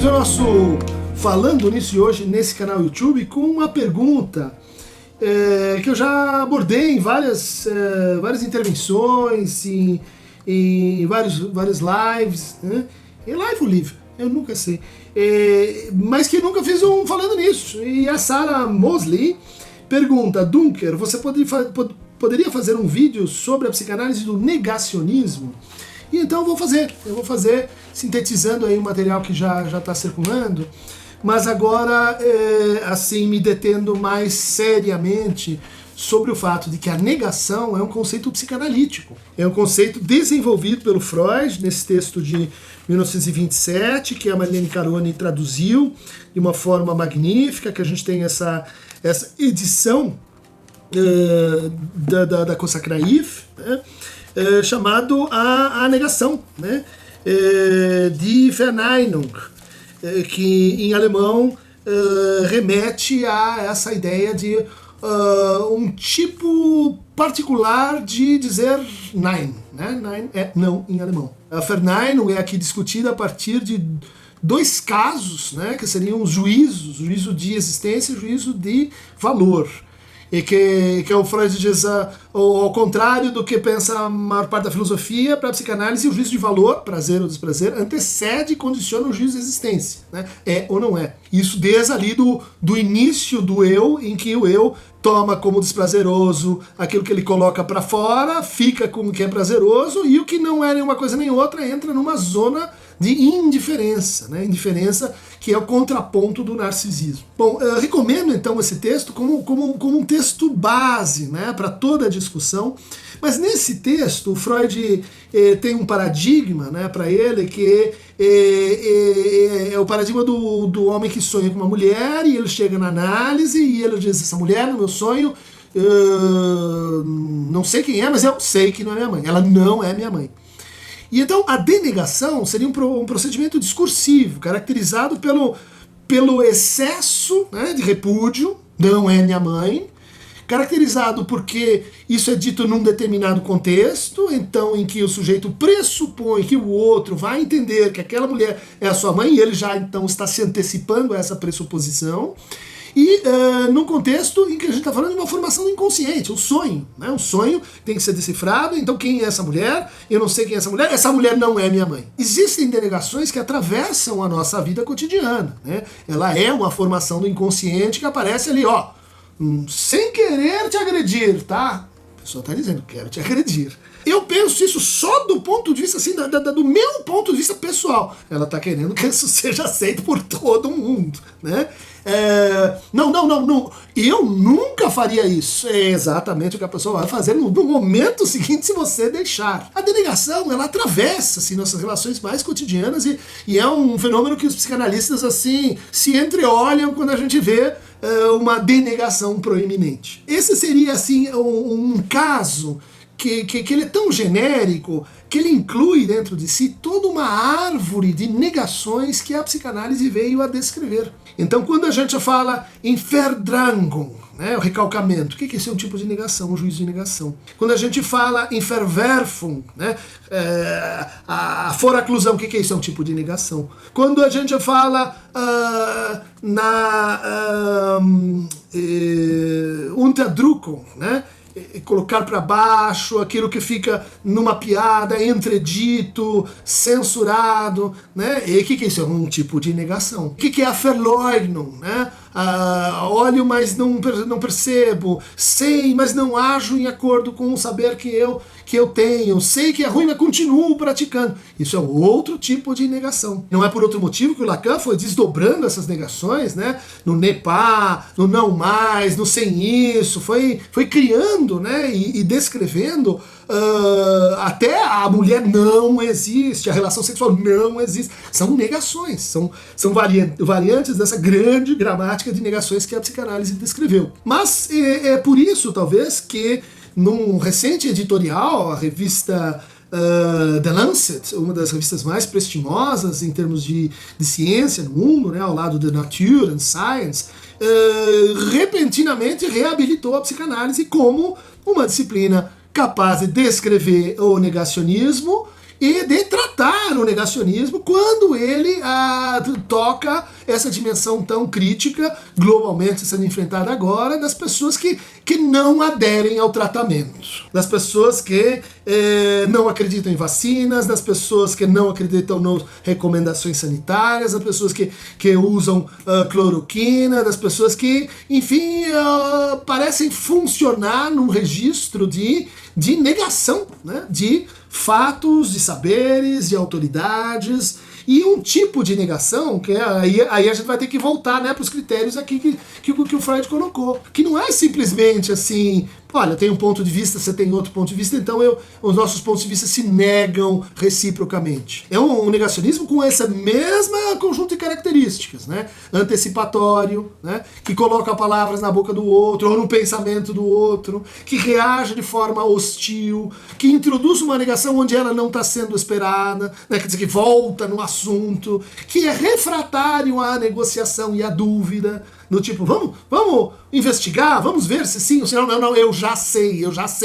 Abrimos o nosso Falando Nisso hoje nesse canal YouTube com uma pergunta que eu já abordei em várias intervenções, em várias lives, né? Em live ou live, eu nunca sei, mas que nunca fiz um Falando Nisso. E a Sarah Mosley pergunta: Dunker, você poderia fazer um vídeo sobre a psicanálise do negacionismo? E então eu vou fazer sintetizando aí o material que já está circulando, mas agora assim me detendo mais seriamente sobre o fato de que a negação é um conceito psicanalítico. É um conceito desenvolvido pelo Freud nesse texto de 1927, que a Marlene Carone traduziu de uma forma magnífica, que a gente tem essa edição da Cossacraif, né? Chamado a negação, né? De Verneinung, que em alemão remete a essa ideia de um tipo particular de dizer nein, né? Nein é não em alemão. A Verneinung é aqui discutida a partir de dois casos, né? Que seriam os juízos, o juízo de existência e o juízo de valor. E que o Freud diz, ao contrário do que pensa a maior parte da filosofia, para a psicanálise o juízo de valor, prazer ou desprazer, antecede e condiciona o juízo de existência, né? É ou não é. Isso desde ali do início do eu, em que o eu toma como desprazeroso aquilo que ele coloca para fora, fica como que é prazeroso, e o que não é nenhuma coisa nem outra entra numa zona de indiferença, né? Indiferença que é o contraponto do narcisismo. Bom, eu recomendo então esse texto como um texto base, né, para toda a discussão, mas nesse texto o Freud tem um paradigma, né, para ele que é o paradigma do homem que sonha com uma mulher, e ele chega na análise e ele diz: essa mulher no meu sonho, não sei quem é, mas eu sei que não é minha mãe, ela não é minha mãe. E então a denegação seria um procedimento discursivo, caracterizado pelo excesso, né, de repúdio, não é minha mãe, caracterizado porque isso é dito num determinado contexto, então em que o sujeito pressupõe que o outro vai entender que aquela mulher é a sua mãe, e ele já então está se antecipando a essa pressuposição, e num contexto em que a gente está falando de uma formação do inconsciente, um sonho, né? Um sonho tem que ser decifrado. Então quem é essa mulher? Eu não sei quem é essa mulher não é minha mãe. Existem denegações que atravessam a nossa vida cotidiana, né? Ela é uma formação do inconsciente que aparece ali, ó, sem querer te agredir, tá? A pessoa está dizendo, quero te agredir. Eu penso isso só do ponto de vista, assim, do meu ponto de vista pessoal. Ela está querendo que isso seja aceito por todo mundo, né? Não, eu nunca faria isso. É exatamente o que a pessoa vai fazer no momento seguinte, se você deixar. A denegação, ela atravessa assim, nossas relações mais cotidianas e é um fenômeno que os psicanalistas assim se entreolham quando a gente vê uma denegação proeminente. Esse seria assim um caso que ele é tão genérico que ele inclui dentro de si toda uma árvore de negações que a psicanálise veio a descrever. Então, quando a gente fala em Verdrängung, né, o recalcamento, o que isso é um tipo de negação, um juízo de negação. Quando a gente fala em Verwerfung, né, a foraclusão, o que isso é um tipo de negação. Quando a gente fala na Unterdrückung, né, colocar para baixo aquilo que fica numa piada, entredito, censurado, né? E o que isso é? Um tipo de negação. O que é a Verleugnung, né? Olho, mas não percebo, sei, mas não ajo em acordo com o saber que eu tenho, sei que é ruim, mas continuo praticando. Isso é um outro tipo de negação. Não é por outro motivo que o Lacan foi desdobrando essas negações, né? No ne pas, no não mais, no sem isso, foi criando, né? E descrevendo até a mulher não existe, a relação sexual não existe. São negações, são variantes dessa grande gramática de negações que a psicanálise descreveu. Mas é por isso, talvez, que num recente editorial, a revista The Lancet, uma das revistas mais prestigiosas em termos de ciência no mundo, né, ao lado de Nature and Science, repentinamente reabilitou a psicanálise como uma disciplina capaz de descrever o negacionismo e de tratar o negacionismo quando ele toca essa dimensão tão crítica, globalmente sendo enfrentada agora, das pessoas que não aderem ao tratamento, das pessoas que não acreditam em vacinas, das pessoas que não acreditam nas recomendações sanitárias, das pessoas que usam cloroquina, das pessoas que, enfim, parecem funcionar num registro de negação, né, de fatos, de saberes, de autoridades, e um tipo de negação que aí a gente vai ter que voltar, né, para os critérios aqui que o Freud colocou, que não é simplesmente assim, olha, eu tenho um ponto de vista, você tem outro ponto de vista, então os nossos pontos de vista se negam reciprocamente. É um negacionismo com essa mesma conjunto de características, né? Antecipatório, né? Que coloca palavras na boca do outro ou no pensamento do outro, que reage de forma hostil, que introduz uma negação onde ela não está sendo esperada, né? Quer dizer, que volta no assunto, que é refratário à negociação e à dúvida, no tipo, vamos investigar, vamos ver se sim ou se não, não, eu já sei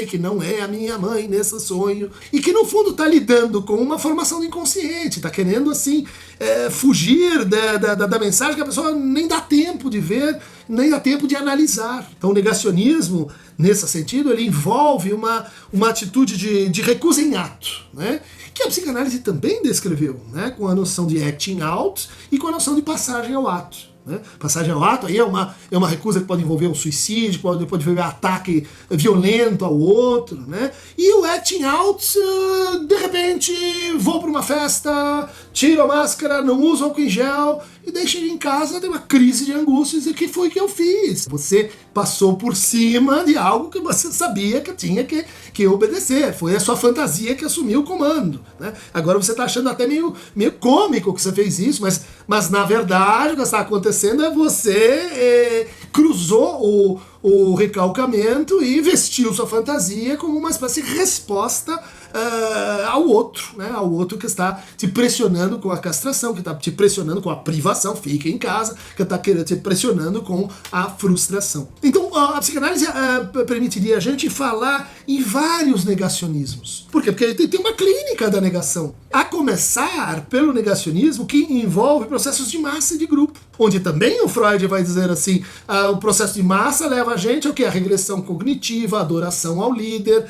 que não é a minha mãe nesse sonho, e que no fundo está lidando com uma formação do inconsciente, está querendo assim fugir da mensagem que a pessoa nem dá tempo de ver, nem dá tempo de analisar. Então o negacionismo, nesse sentido, ele envolve uma atitude de recusa em ato, né? Que a psicanálise também descreveu, né? Com a noção de acting out e com a noção de passagem ao ato. Né? Passagem ao ato aí é uma recusa que pode envolver um suicídio, pode envolver ataque violento ao outro, né? E o acting out, de repente, vou para uma festa, tiro a máscara, não uso álcool em gel, e daí chego em casa, tem uma crise de angústia e diz, o que foi que eu fiz? Você passou por cima de algo que você sabia que tinha que obedecer. Foi a sua fantasia que assumiu o comando, né? Agora você está achando até meio cômico que você fez isso, mas na verdade o que está acontecendo é você cruzou o recalcamento e vestiu sua fantasia como uma espécie de resposta ao outro, né? Ao outro que está te pressionando com a castração, que está te pressionando com a privação, fica em casa, que está te pressionando com a frustração. Então a psicanálise permitiria a gente falar em vários negacionismos. Por quê? Porque tem uma clínica da negação. A começar pelo negacionismo que envolve processos de massa e de grupo, onde também o Freud vai dizer assim, o processo de massa leva a gente ao que? A regressão cognitiva, a adoração ao líder,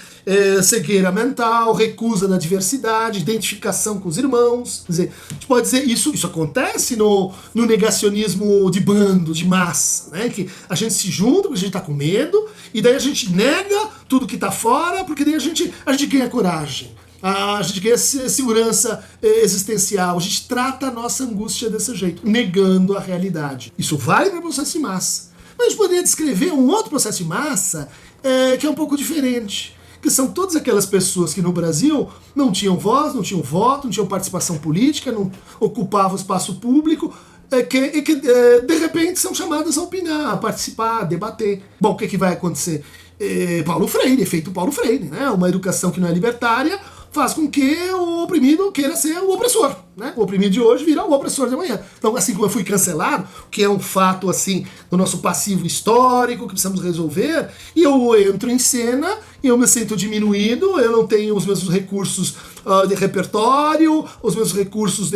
cegueira mental, recusa da diversidade, identificação com os irmãos. Quer dizer, a gente pode dizer, isso acontece no negacionismo de bando, de massa, né? Que a gente se junta porque a gente está com medo, e daí a gente nega tudo que está fora, porque daí a gente ganha coragem. A gente ganha segurança existencial, a gente trata a nossa angústia desse jeito, negando a realidade. Isso vale para o processo de massa. Mas a gente poderia descrever um outro processo de massa que é um pouco diferente, que são todas aquelas pessoas que no Brasil não tinham voz, não tinham voto, não tinham participação política, não ocupavam o espaço público, que de repente são chamadas a opinar, a participar, a debater. Bom, o que vai acontecer? Paulo Freire, efeito Paulo Freire, né? Uma educação que não é libertária faz com que o oprimido queira ser o opressor, né? O oprimido de hoje vira o opressor de amanhã. Então, assim como eu fui cancelado, que é um fato assim do nosso passivo histórico que precisamos resolver, e eu entro em cena e eu me sinto diminuído, eu não tenho os mesmos recursos de repertório, os mesmos recursos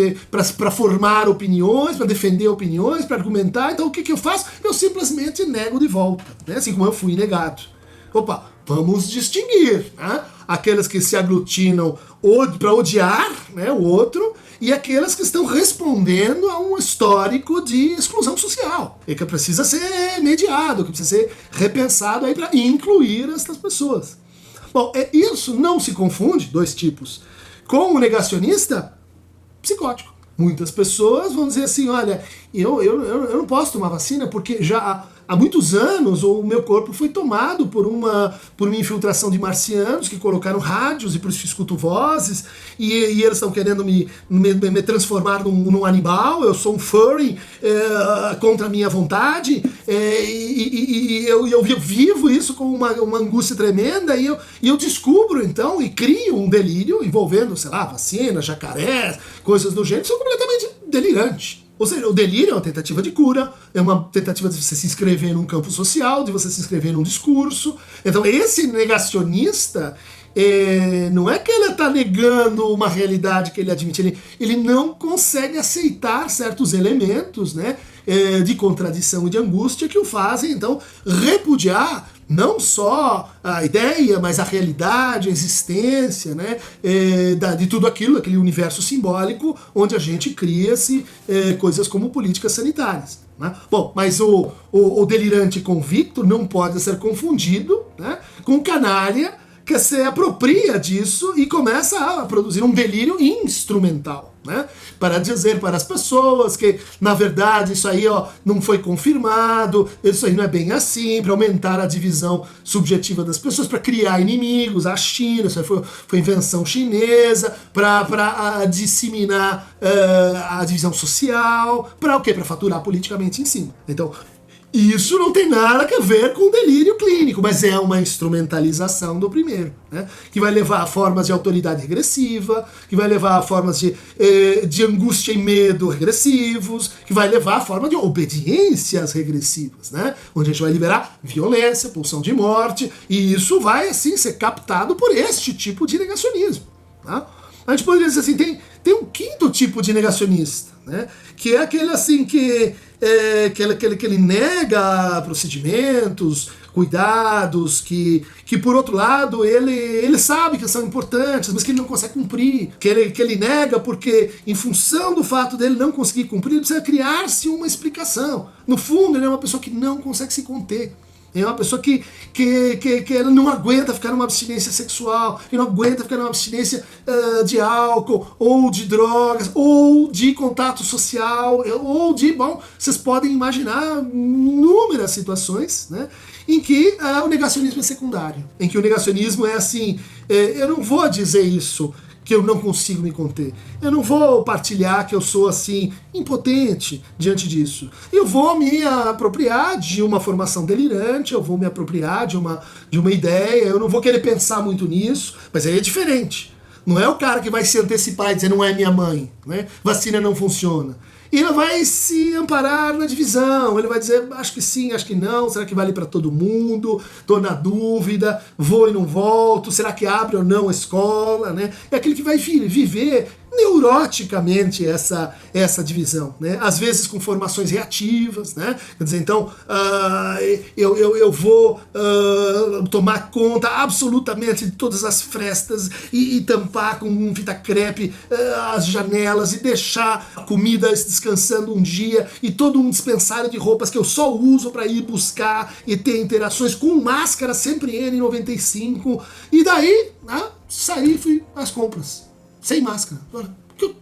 para formar opiniões, para defender opiniões, para argumentar. Então, o que eu faço? Eu simplesmente nego de volta, né? Assim como eu fui negado. Opa, vamos distinguir, né? Aqueles que se aglutinam para odiar, né, o outro, e aqueles que estão respondendo a um histórico de exclusão social, e que precisa ser mediado, que precisa ser repensado aí para incluir essas pessoas. Bom, isso não se confunde, dois tipos, com o negacionista psicótico. Muitas pessoas vão dizer assim, olha, eu não posso tomar vacina porque já há muitos anos o meu corpo foi tomado por uma infiltração de marcianos que colocaram rádios e por isso escuto vozes e eles estão querendo me transformar num animal, eu sou um furry contra a minha vontade e eu vivo isso com uma angústia tremenda e eu descubro então e crio um delírio envolvendo, sei lá, vacina, jacarés, coisas do gênero, são completamente delirantes. Ou seja, o delírio é uma tentativa de cura, é uma tentativa de você se inscrever num campo social, de você se inscrever num discurso. Então esse negacionista, não é que ele está negando uma realidade que ele admite, ele não consegue aceitar certos elementos, né, de contradição e de angústia que o fazem, então, repudiar não só a ideia, mas a realidade, a existência, né, de tudo aquilo, aquele universo simbólico onde a gente cria-se coisas como políticas sanitárias. Né? Bom, mas o delirante convicto não pode ser confundido, né, com o canalha que se apropria disso e começa a produzir um delírio instrumental, né? Para dizer para as pessoas que, na verdade, isso aí não foi confirmado, isso aí não é bem assim, para aumentar a divisão subjetiva das pessoas, para criar inimigos, a China, isso aí foi invenção chinesa, para disseminar a divisão social, para o quê? Para faturar politicamente em cima. Então, isso não tem nada a ver com delírio clínico, mas é uma instrumentalização do primeiro, né? Que vai levar a formas de autoridade regressiva, que vai levar a formas de angústia e medo regressivos, que vai levar a forma de obediências regressivas, né? Onde a gente vai liberar violência, pulsão de morte, e isso vai, assim, ser captado por este tipo de negacionismo, tá? A gente poderia dizer assim, tem um quinto tipo de negacionista, né? Que é aquele assim que ele nega procedimentos, cuidados, que por outro lado ele sabe que são importantes, mas que ele não consegue cumprir, que ele nega porque em função do fato dele não conseguir cumprir, ele precisa criar-se uma explicação. No fundo, ele é uma pessoa que não consegue se conter. É uma pessoa que ela não aguenta ficar numa abstinência sexual, que não aguenta ficar numa abstinência de álcool, ou de drogas, ou de contato social, ou de, bom, vocês podem imaginar inúmeras situações, né, em que o negacionismo é secundário, em que o negacionismo é assim, eu não vou dizer isso, que eu não consigo me conter. Eu não vou partilhar que eu sou assim, impotente diante disso. Eu vou me apropriar de uma formação delirante, eu vou me apropriar de uma ideia, eu não vou querer pensar muito nisso, mas aí é diferente. Não é o cara que vai se antecipar e dizer não é minha mãe, né? Vacina não funciona. E ele vai se amparar na divisão, ele vai dizer, acho que sim, acho que não, será que vale para todo mundo, tô na dúvida, vou e não volto, será que abre ou não a escola, né? É aquele que vai viver neuroticamente essa divisão, né? Às vezes com formações reativas, né? Quer dizer, então eu vou tomar conta absolutamente de todas as frestas e tampar com fita crepe as janelas e deixar a comida descansando um dia e todo um dispensário de roupas que eu só uso para ir buscar e ter interações com máscara sempre N95 e daí saí e fui às compras. Sem máscara.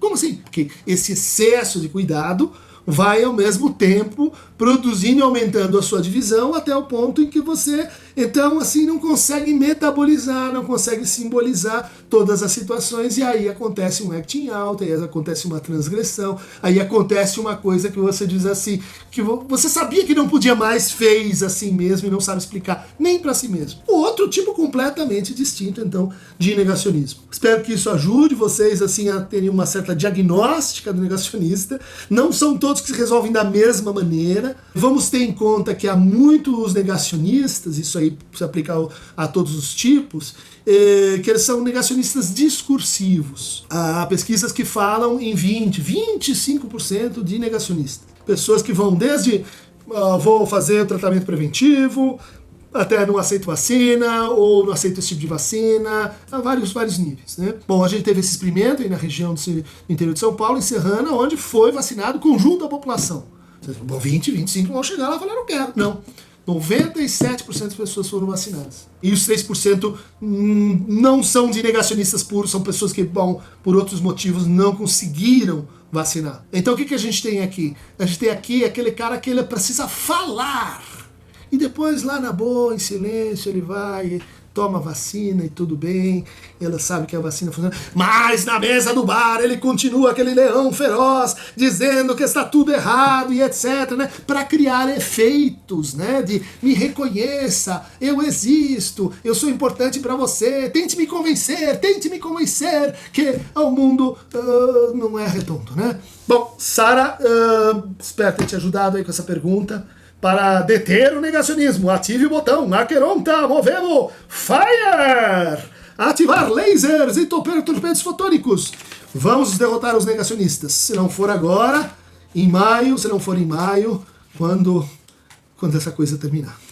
Como assim? Porque esse excesso de cuidado vai ao mesmo tempo produzindo e aumentando a sua divisão até o ponto em que você, então, assim, não consegue metabolizar, não consegue simbolizar todas as situações e aí acontece um acting out, aí acontece uma transgressão, aí acontece uma coisa que você diz assim, que você sabia que não podia mais, fez assim mesmo e não sabe explicar nem para si mesmo. Outro tipo completamente distinto, então, de negacionismo. Espero que isso ajude vocês, assim, a terem uma certa diagnóstica do negacionista. Não são todos que se resolvem da mesma maneira. Vamos ter em conta que há muitos negacionistas, isso aí se aplica a todos os tipos, que eles são negacionistas discursivos. Há pesquisas que falam em 25% de negacionistas. Pessoas que vão desde vou fazer o tratamento preventivo, até não aceito vacina, ou não aceito esse tipo de vacina, há vários níveis, né? Bom, a gente teve esse experimento aí na região do interior de São Paulo, em Serrana, onde foi vacinado o conjunto da população. Bom, 25 vão chegar lá e falar, não quero. Não. 97% das pessoas foram vacinadas. E os 3% não são de negacionistas puros, são pessoas que, bom, por outros motivos, não conseguiram vacinar. Então o que a gente tem aqui? A gente tem aqui aquele cara que ele precisa falar. E depois, lá na boa, em silêncio, ele vai, toma vacina e tudo bem, ela sabe que a vacina funciona, mas na mesa do bar ele continua aquele leão feroz, dizendo que está tudo errado e etc, né, para criar efeitos, né, de me reconheça, eu existo, eu sou importante para você, tente me convencer que o mundo não é redondo, né? Bom, Sara, espero ter te ajudado aí com essa pergunta. Para deter o negacionismo, ative o botão Aqueronta, movemos, fire! ativar lasers e torpedos fotônicos. Vamos derrotar os negacionistas. Se não for agora, em maio, se não for em maio, quando essa coisa terminar.